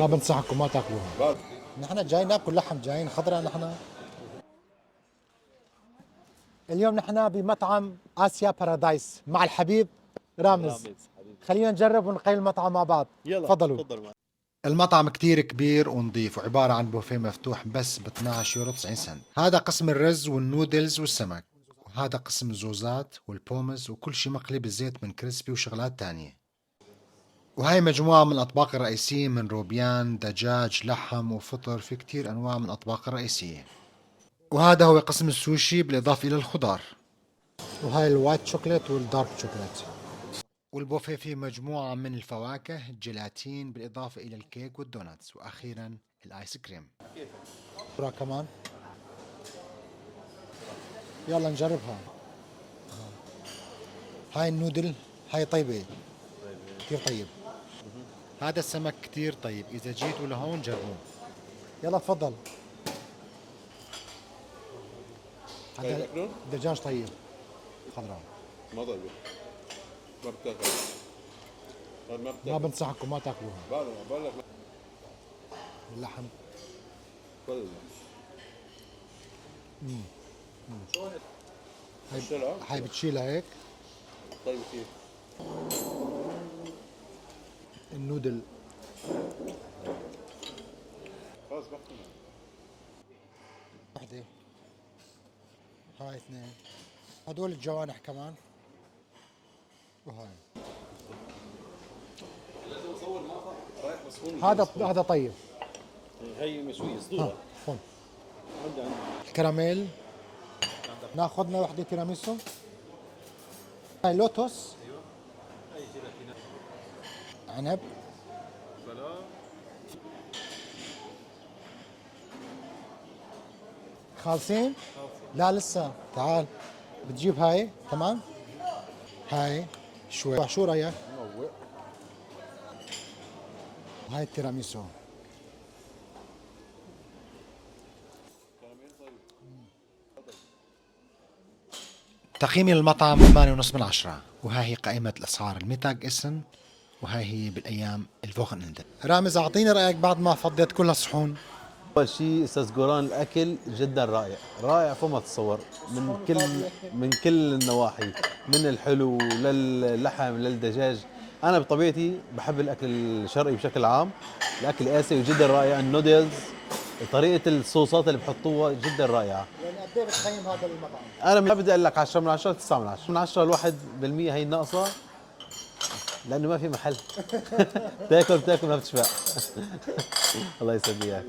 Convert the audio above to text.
ما بنصحكم ما تاكلوها. نحن جايين ناكل لحم، جايين خضرة نحن. اليوم نحن بمطعم آسيا بارادايس مع الحبيب رامز. خلينا نجرب ونقيم المطعم مع بعض. يلا تفضلوا. تفضل معي. المطعم كتير كبير ونظيف وعبارة عن بوفيه مفتوح بس ب 12 يورو 90 سنت. هذا قسم الرز والنودلز والسمك، وهذا قسم الزوزات والبومز وكل شي مقلي بالزيت من كريسبي وشغلات تانية. وهي مجموعة من الأطباق الرئيسية من روبيان، دجاج، لحم وفطر، في كتير أنواع من الأطباق الرئيسية. وهذا هو قسم السوشي بالإضافة إلى الخضار. وهاي الوايت شوكليت والدارك شوكليت. والبوفيه فيه مجموعة من الفواكه، الجيلاتين، بالإضافة إلى الكيك والدوناتس، وأخيرا الآيس كريم. شو كمان؟ يلا نجربها. هاي النودل هاي طيبة كتير طيب. هذا السمك كتير طيب، إذا جيتوا لهون جربوه. يلا تفضل. هذا دجاج طيب خضراء. ما طيب ما بتاكل. ما بنصحكم ما تاكلوها. بقول لك اللحم هاي بتشيلها هيك. طيب كيف؟ النودل خلاص بحكي. وحدة، هاي اثنين، هدول الجوانح كمان، وهاي هذا طيب. هي مشوية صدورة. هون الكراميل، ناخذنا وحدة تيراميسو. هاي لوتوس. عنب. خالصين؟ لا لسه. تعال بتجيب هاي تمام؟ هاي شوي. شو رايك؟ هاي التيراميسو. تقييم المطعم 8.5 من 10، وهاي هي قائمة الأسعار الميتاج اسن، وهاي هي بالأيام الفوغنندن. رامز أعطيني رأيك بعد ما فضيت كل الصحون. اول شيء استاذ جوران، الاكل جدا رائع رائع فوق ما تتصور، من كل النواحي، من الحلو للحم للدجاج. انا بطبيعتي بحب الاكل الشرقي بشكل عام. الاكل الاسيوي جدا رائع، النودلز، طريقه الصوصات اللي بحطوها جدا رائعه. يعني قد ايه بتقيم هذا المطعم؟ انا ما بدي اقول لك 10 من 10، 9 من 10. من 10 الواحد بالمية هي الناقصه، لانه ما في محل. تاكل ما بتشبع. الله يسعدك.